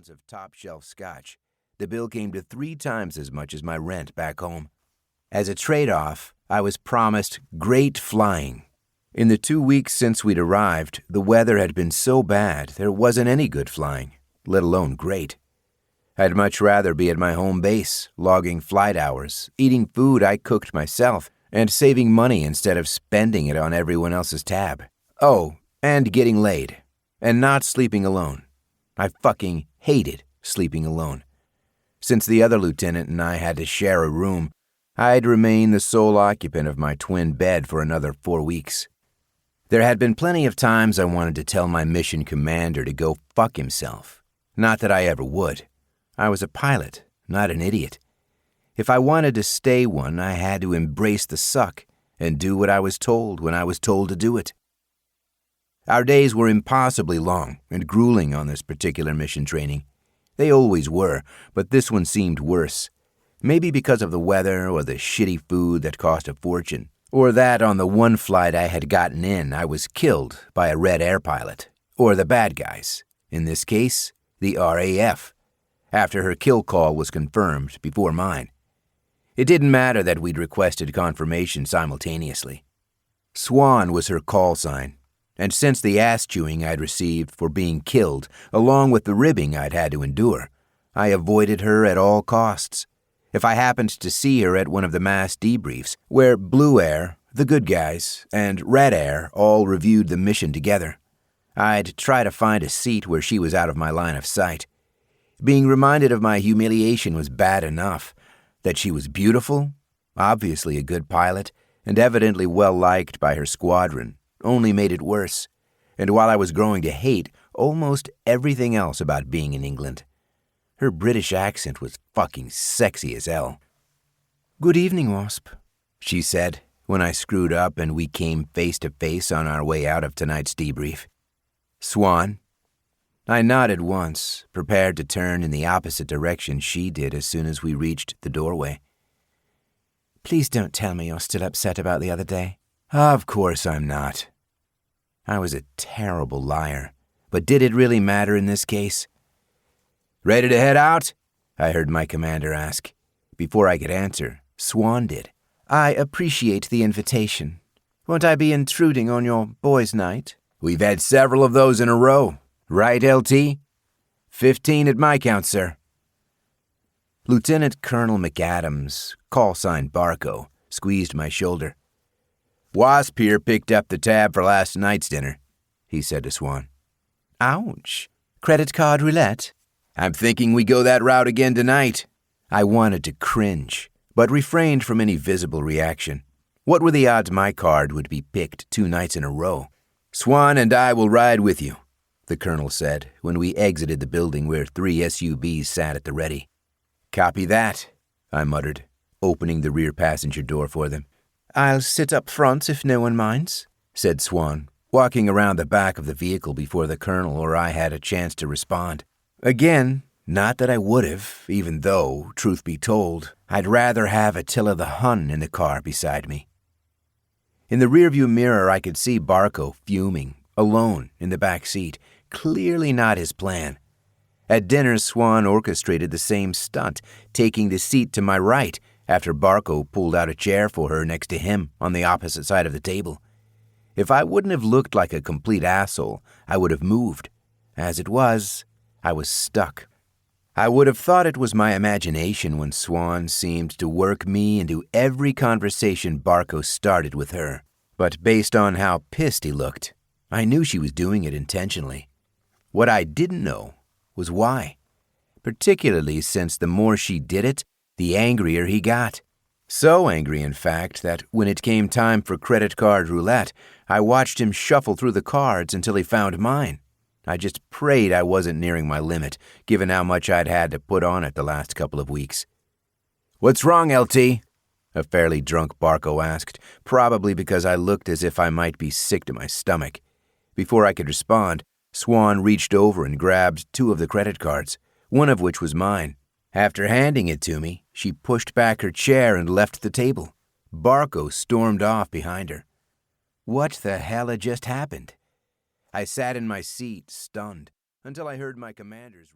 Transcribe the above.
ounce of top-shelf scotch. The bill came to 3 times as much as my rent back home. As a trade-off, I was promised great flying. In the 2 weeks since we'd arrived, the weather had been so bad there wasn't any good flying, let alone great. I'd much rather be at my home base, logging flight hours, eating food I cooked myself, and saving money instead of spending it on everyone else's tab. Oh, and getting laid, and not sleeping alone. I fucking hated sleeping alone. Since the other lieutenant and I had to share a room, I'd remain the sole occupant of my twin bed for another 4 weeks. There had been plenty of times I wanted to tell my mission commander to go fuck himself. Not that I ever would. I was a pilot, not an idiot. If I wanted to stay one, I had to embrace the suck and do what I was told when I was told to do it. Our days were impossibly long and grueling on this particular mission training. They always were, but this one seemed worse. Maybe because of the weather or the shitty food that cost a fortune, or that on the one flight I had gotten in, I was killed by a Red Air pilot, or the bad guys, in this case, the RAF, after her kill call was confirmed before mine. It didn't matter that we'd requested confirmation simultaneously. Swan was her call sign, and since the ass-chewing I'd received for being killed, along with the ribbing I'd had to endure, I avoided her at all costs. If I happened to see her at one of the mass debriefs, where Blue Air, the good guys, and Red Air all reviewed the mission together, I'd try to find a seat where she was out of my line of sight. Being reminded of my humiliation was bad enough. That she was beautiful, obviously a good pilot, and evidently well-liked by her squadron, only made it worse. And while I was growing to hate almost everything else about being in England, her British accent was fucking sexy as hell. "Good evening, Wasp," she said, when I screwed up and we came face to face on our way out of tonight's debrief. "Swan?" I nodded once, prepared to turn in the opposite direction she did as soon as we reached the doorway. "Please don't tell me you're still upset about the other day." "Of course I'm not." I was a terrible liar, but did it really matter in this case? "Ready to head out?" I heard my commander ask. Before I could answer, Swan did. "I appreciate the invitation. Won't I be intruding on your boys' night?" "We've had several of those in a row. Right, LT? 15 at my count, sir." Lieutenant Colonel McAdams, call sign Barco, squeezed my shoulder. "Wasp here picked up the tab for last night's dinner," he said to Swan. "Ouch. Credit card roulette?" "I'm thinking we go that route again tonight." I wanted to cringe, but refrained from any visible reaction. What were the odds my card would be picked 2 nights in a row? "Swan and I will ride with you," the colonel said when we exited the building where 3 SUVs sat at the ready. "Copy that," I muttered, opening the rear passenger door for them. "I'll sit up front if no one minds," said Swan, walking around the back of the vehicle before the colonel or I had a chance to respond. Again, not that I would have, even though, truth be told, I'd rather have Attila the Hun in the car beside me. In the rearview mirror, I could see Barco fuming, alone in the back seat, clearly not his plan. At dinner, Swan orchestrated the same stunt, taking the seat to my right after Barco pulled out a chair for her next to him on the opposite side of the table. If I wouldn't have looked like a complete asshole, I would have moved. As it was, I was stuck. I would have thought it was my imagination when Swan seemed to work me into every conversation Barco started with her. But based on how pissed he looked, I knew she was doing it intentionally. What I didn't know was why, particularly since the more she did it, the angrier he got. So angry, in fact, that when it came time for credit card roulette, I watched him shuffle through the cards until he found mine. I just prayed I wasn't nearing my limit, given how much I'd had to put on it the last couple of weeks. "What's wrong, LT?" a fairly drunk Barco asked, probably because I looked as if I might be sick to my stomach. Before I could respond, Swan reached over and grabbed 2 of the credit cards, one of which was mine. After handing it to me, she pushed back her chair and left the table. Barco stormed off behind her. What the hell had just happened? I sat in my seat, stunned, until I heard my commander's